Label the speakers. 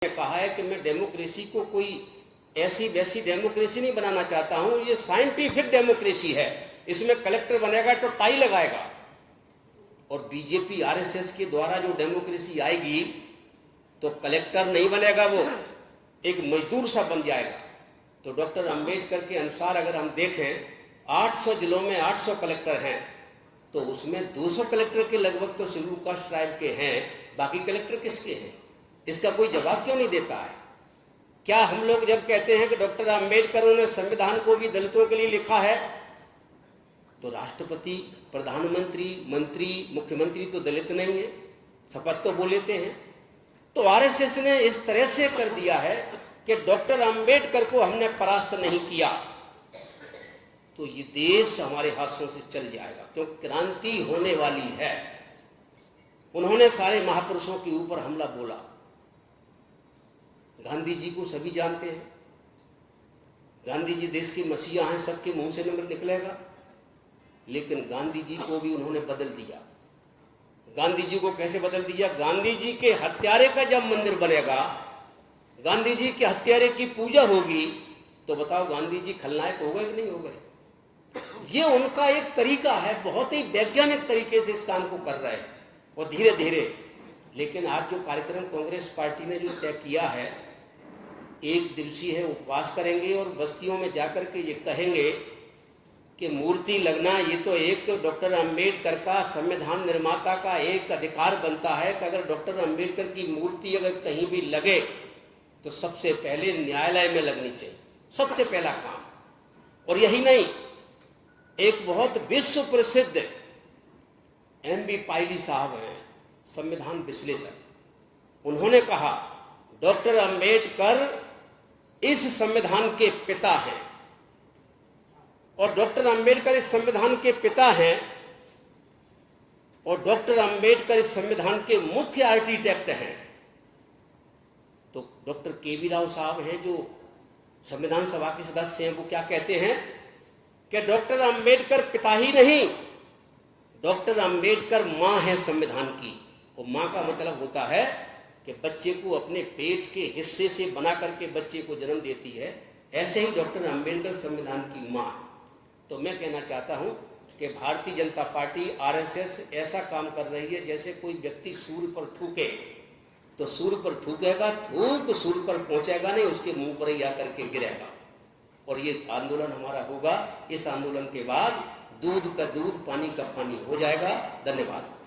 Speaker 1: कहा है कि मैं डेमोक्रेसी को कोई ऐसी वैसी डेमोक्रेसी नहीं बनाना चाहता हूं, ये साइंटिफिक डेमोक्रेसी है। इसमें कलेक्टर बनेगा तो टाई लगाएगा, और बीजेपी आरएसएस के द्वारा जो डेमोक्रेसी आएगी तो कलेक्टर नहीं बनेगा, वो एक मजदूर सा बन जाएगा। तो डॉक्टर अंबेडकर के अनुसार अगर हम देखें 800 जिलों में 800 कलेक्टर हैं, तो उसमें 200 कलेक्टर के लगभग तो शेड्यूल कास्ट ट्राइब के हैं, बाकी कलेक्टर किसके हैं? इसका कोई जवाब क्यों नहीं देता है? क्या हम लोग जब कहते हैं कि डॉक्टर अंबेडकर ने संविधान को भी दलितों के लिए लिखा है, तो राष्ट्रपति, प्रधानमंत्री, मंत्री, मुख्यमंत्री तो दलित नहीं है, शपथ तो बोल लेते हैं। तो आरएसएस ने इस तरह से कर दिया है कि डॉक्टर अंबेडकर को हमने परास्त नहीं किया तो ये देश हमारे हाथों से चल जाएगा, क्योंकि क्रांति होने वाली है। उन्होंने सारे महापुरुषों के ऊपर हमला बोला। गांधी जी को सभी जानते हैं, गांधी जी देश के मसीहा हैं, सबके मुंह से नंबर निकलेगा, लेकिन गांधी जी को भी उन्होंने बदल दिया। गांधी जी को कैसे बदल दिया? गांधी जी के हत्यारे का जब मंदिर बनेगा, गांधी जी के हत्यारे की पूजा होगी, तो बताओ गांधी जी खलनायक हो गए कि नहीं हो गए? ये उनका एक तरीका है, बहुत ही वैज्ञानिक तरीके से इस काम को कर रहे हैं, और धीरे धीरे। लेकिन आज जो कार्यक्रम कांग्रेस पार्टी ने जो तय किया है, 1 दिवसीय है, उपवास करेंगे और बस्तियों में जाकर के ये कहेंगे कि मूर्ति लगना ये तो एक डॉक्टर अंबेडकर का, संविधान निर्माता का एक अधिकार बनता है कि अगर डॉक्टर अंबेडकर की मूर्ति अगर कहीं भी लगे तो सबसे पहले न्यायालय में लगनी चाहिए, सबसे पहला काम। और यही नहीं, एक बहुत विश्व प्रसिद्ध एम.बी. पायली साहब हैं, संविधान विश्लेषक, उन्होंने कहा डॉक्टर अंबेडकर इस संविधान के पिता हैं, और डॉक्टर अंबेडकर इस संविधान के पिता हैं, और डॉक्टर अंबेडकर इस संविधान के मुख्य आर्किटेक्ट हैं। तो डॉक्टर के.वी. राव साहब हैं जो संविधान सभा के सदस्य हैं, वो क्या कहते हैं कि डॉक्टर अंबेडकर पिता ही नहीं, डॉक्टर अंबेडकर मां है संविधान की। और मां का मतलब होता है कि बच्चे को अपने पेट के हिस्से से बना करके बच्चे को जन्म देती है, ऐसे ही डॉक्टर अंबेडकर संविधान की मां। तो मैं कहना चाहता हूं कि भारतीय जनता पार्टी, आरएसएस ऐसा काम कर रही है जैसे कोई व्यक्ति सूर्य पर थूके, तो सूर्य पर थूकेगा, थूक सूर्य पर पहुंचेगा नहीं, उसके मुंह पर ही आकर के गिरेगा। और ये आंदोलन हमारा होगा। इस आंदोलन के बाद दूध का दूध, पानी का पानी हो जाएगा। धन्यवाद।